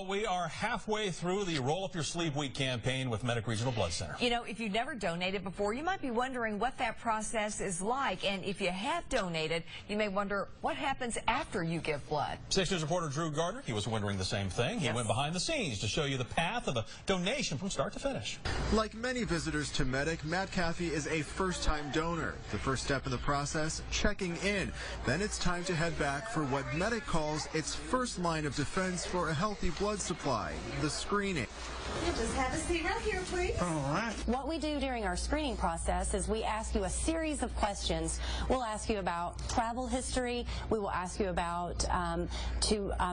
We are halfway through the Roll Up Your Sleeve Week campaign with Medic Regional Blood Center. You know, if you've never donated before, you might be wondering what that process is like. And if you have donated, you may wonder what happens after you give blood. 6 News reporter Drew Gardner, he was wondering the same thing. He went behind the scenes to show you the path of a donation from start to finish. Like many visitors to Medic, Matt Caffey is a first-time donor. The first step in the process, checking in. Then it's time to head back for what Medic calls its first line of defense for a healthy blood supply, the screening. You just have a seat right here, please. All right. What we do during our screening process is we ask you a series of questions. We'll ask you about travel history. We will ask you about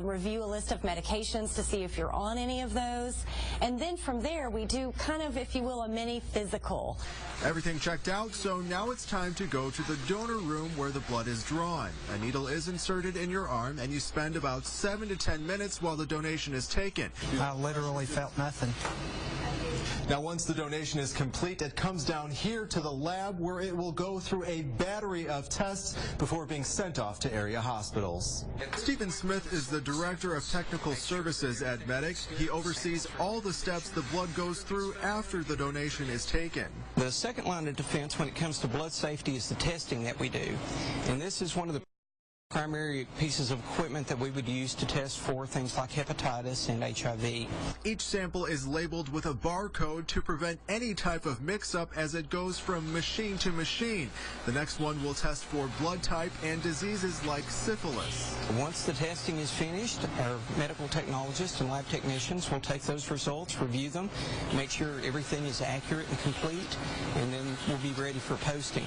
review a list of medications to see if you're on any of those. And then from there, we do kind of, if you will, a mini physical. Everything checked out, so now it's time to go to the donor room where the blood is drawn. A needle is inserted in your arm, and you spend about 7 to 10 minutes while the donation is taken. I literally felt nothing. Now, once the donation is complete, it comes down here to the lab where it will go through a battery of tests before being sent off to area hospitals. Stephen Smith is the Director of Technical Services at Medic. He oversees all the steps the blood goes through after the donation is taken. The second line of defense when it comes to blood safety is the testing that we do. And this is one of the primary pieces of equipment that we would use to test for things like hepatitis and HIV. Each sample is labeled with a barcode to prevent any type of mix-up as it goes from machine to machine. The next one will test for blood type and diseases like syphilis. Once the testing is finished, our medical technologists and lab technicians will take those results, review them, make sure everything is accurate and complete, and then we'll be ready for posting.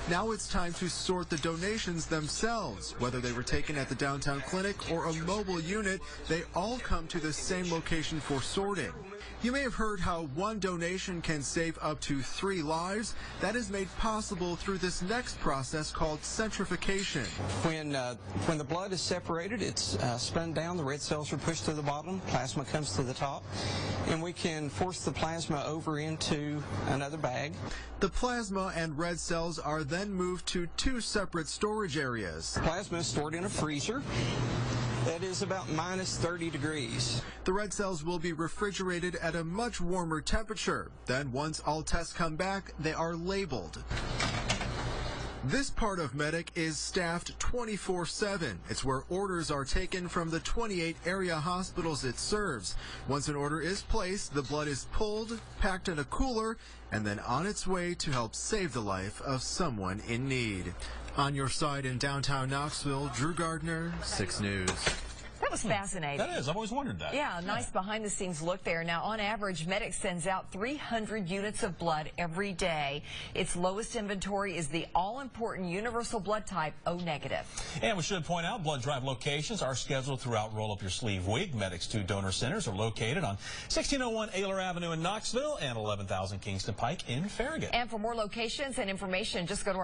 Now it's time to sort the donations themselves. Whether they were taken at the downtown clinic or a mobile unit, they all come to the same location for sorting. You may have heard how one donation can save up to 3 lives. That is made possible through this next process called centrifugation. When the blood is separated, it's spun down, the red cells are pushed to the bottom, plasma comes to the top, and we can force the plasma over into another bag. The plasma and red cells are then moved to 2 separate storage areas. Plasma is stored in a freezer that is about minus 30 degrees. The red cells will be refrigerated at a much warmer temperature. Then once all tests come back, they are labeled. This part of Medic is staffed 24/7. It's where orders are taken from the 28 area hospitals it serves. Once an order is placed, the blood is pulled, packed in a cooler, and then on its way to help save the life of someone in need. On your side in downtown Knoxville, Drew Gardner, 6 News. That was fascinating. That is. I've always wondered that. Yeah, nice behind-the-scenes look there. Now, on average, Medic sends out 300 units of blood every day. Its lowest inventory is the all-important universal blood type O negative. And we should point out blood drive locations are scheduled throughout Roll Up Your Sleeve Week. Medic's 2 donor centers are located on 1601 Ayler Avenue in Knoxville and 11,000 Kingston Pike in Farragut. And for more locations and information, just go to our